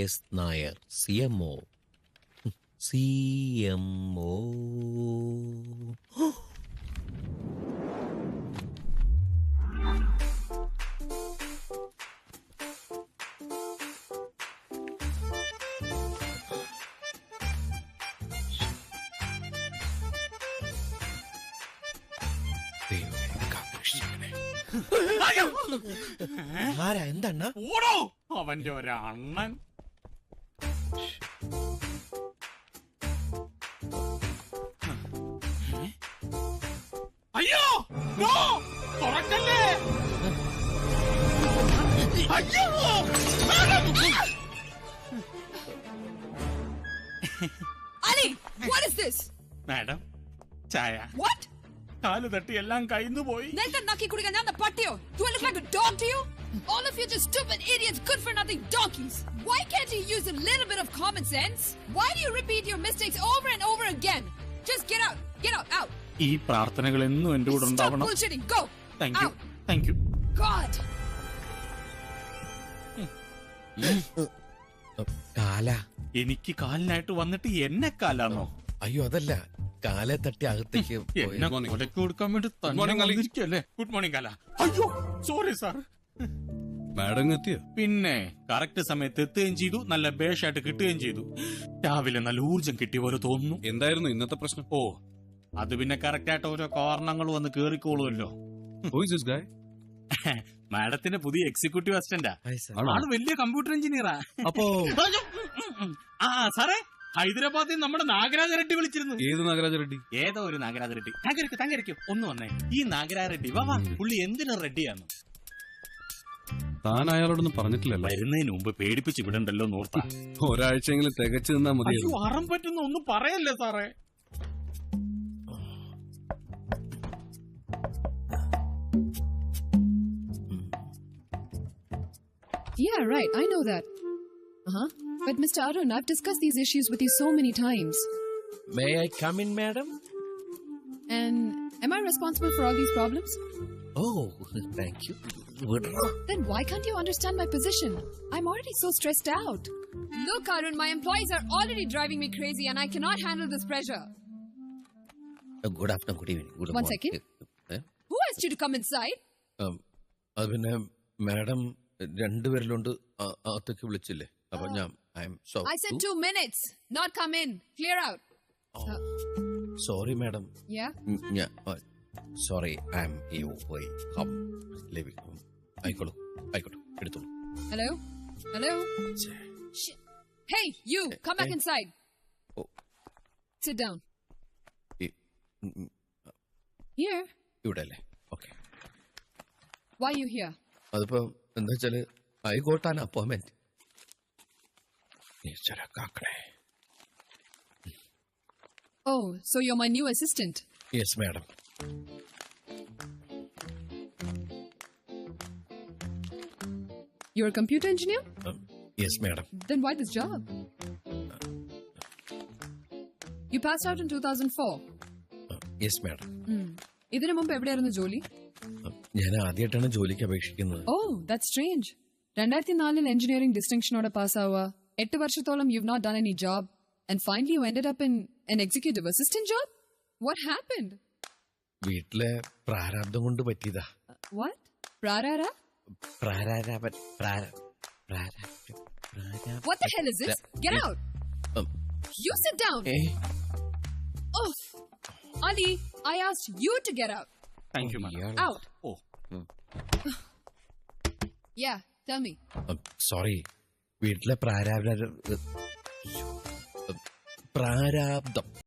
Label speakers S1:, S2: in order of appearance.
S1: S Nair, CMO. CMO. ആരാ? എന്താ
S2: ഓടോ അവന്റെ ഒരണ്ണൻ. അയ്യോ തുറക്കല്ലേ! അയ്യോ
S3: Ali, what is this?
S2: Madam ചായ.
S3: What?
S2: കാല് തട്ടി എല്ലാം കയ്യിന്ന് പോയി.
S3: Nelson Naki Kurigan the patio. Do I look like a dog to you? All of you just stupid idiots, good for nothing donkeys. Why can't you use a little bit of common sense? Why do you repeat your mistakes over and over again? Just get out. Get out.
S2: ഈ പ്രാർത്ഥനകൾ എന്നും എന്റെ കൂടെ
S3: Stop
S2: ഉണ്ടാവണം.
S3: bullshitting. Go.
S2: Thank you.
S3: God.
S1: കാല.
S2: എനിക്ക് കാലിനായിട്ട് വന്നിട്ട് എന്നെ കാലാന്നോ?
S1: അയ്യോ അതല്ല, കാലെ തട്ടി അകത്തേക്ക്
S2: എന്നെ കൊലക്ക് കൊടുക്കാൻ വേണ്ടി വന്നിരിക്കല്ലേ. ഗുഡ് മോർണിംഗ് കാല. അയ്യോ സോറി സാർ.
S4: മാഡം എത്തിയോ?
S2: പിന്നെ കറക്റ്റ് സമയത്ത് എത്തുകയും ചെയ്തു, നല്ല ബേഷായിട്ട് കിട്ടുകയും ചെയ്തു. രാവിലെ നല്ല ഊർജം കിട്ടിയ പോലെ തോന്നുന്നു.
S4: എന്തായിരുന്നു ഇന്നത്തെ പ്രശ്നം?
S2: ഓ അത് പിന്നെ കറക്റ്റ് ആയിട്ട് ഓരോ കാരണങ്ങൾ വന്ന് കേറിക്കോളുമല്ലോ. മാഡത്തിന്റെ പുതിയ എക്സിക്യൂട്ടീവ് അസിസ്റ്റന്റാ. ആള് വലിയ കമ്പ്യൂട്ടർ എഞ്ചിനീയറാ.
S4: അപ്പോ
S2: ആ സാറേ, ഹൈദരാബാദിൽ നമ്മുടെ നാഗരാജ റെഡ്ഡി വിളിച്ചിരുന്നു.
S4: ഏത് നാഗരാജ റെഡ്ഡി?
S2: ഏതോ ഒരു നാഗരാജ റെഡ്ഡി. തങ്കരിക്കും ഒന്ന് വന്നേ. ഈ നാഗരാജ റെഡ്ഡി വാ പുള്ളി എന്തിനാ റെഡ്ഡിയാന്ന്
S4: താൻ അയാളോടൊന്നും പറഞ്ഞിട്ടില്ലല്ലോ.
S2: വരുന്നതിന് മുമ്പ് പേടിപ്പിച്ച് വിടണ്ടല്ലോ നോർത്ത.
S4: ഒരാഴ്ചയെങ്കിലും തികച്ചു നിന്നാ മതി.
S2: അറം പറ്റുന്ന ഒന്നും പറയല്ലേ സാറേ.
S5: Yeah, right. I know that. But Mr. Arun, I've discussed these issues with you so many times.
S1: May I come in, madam?
S5: And am I responsible for all these problems?
S1: Oh, thank you.
S5: Then why can't you understand my position? I'm already so stressed out.
S3: Look, Arun, my employees are already driving me crazy and I cannot handle this pressure.
S1: Good afternoon, good evening. Good
S5: One second.
S3: Who asked you to come inside?
S1: അത് പിന്നെ madam രണ്ടുപേരിലോണ്ട് അകത്തേക്ക് വിളിച്ചില്ലേ, അപ്പൊ ഞാൻ
S3: I said 2 minutes, not come in. Clear out.
S1: Sorry madam.
S5: Yeah?
S1: Sorry, I'm ആയിക്കോളൂ എടുത്തോളൂ.
S5: Hello?
S3: Shit. Hey, you, come back inside. Sit down.
S5: Here?
S1: ഇവിടെ അല്ലേ? Okay.
S5: Why are you here?
S1: അതിപ്പോ എന്താ വെച്ചാല് I got an appointment.
S5: Oh, so you're my new assistant.
S1: Yes madam.
S5: You're a computer engineer?
S1: Yes madam.
S5: Then why this job? You passed out in 2004.
S1: Yes madam.
S5: ഇതിനു മുമ്പ് എവിടെയായിരുന്നു ജോലി?
S1: ഞാൻ ആദ്യമായിട്ടാണ് ജോലിക്ക് അപേക്ഷിക്കുന്നത്.
S5: Oh, that's strange. 2004 എഞ്ചിനീയറിംഗ് ഡിസ്റ്റിങ്ഷനോടെ പാസ്സാവുക, 8 വർഷത്തോളം you've not done any job, and finally you ended up in an executive assistant job? What happened?
S1: വീട്ടിലെ പ്രാരാബ്ദം കൊണ്ട് പറ്റിയതാ.
S5: What? പ്രാരാരാ?
S3: What the hell is this? Get out. You sit down. Oh, Ali, I asked you to get out.
S2: Thank you, madam.
S3: Out.
S2: Oh.
S3: Yeah, tell me.
S1: Sorry, വീട്ടിലെ പ്രാരാബ്ദം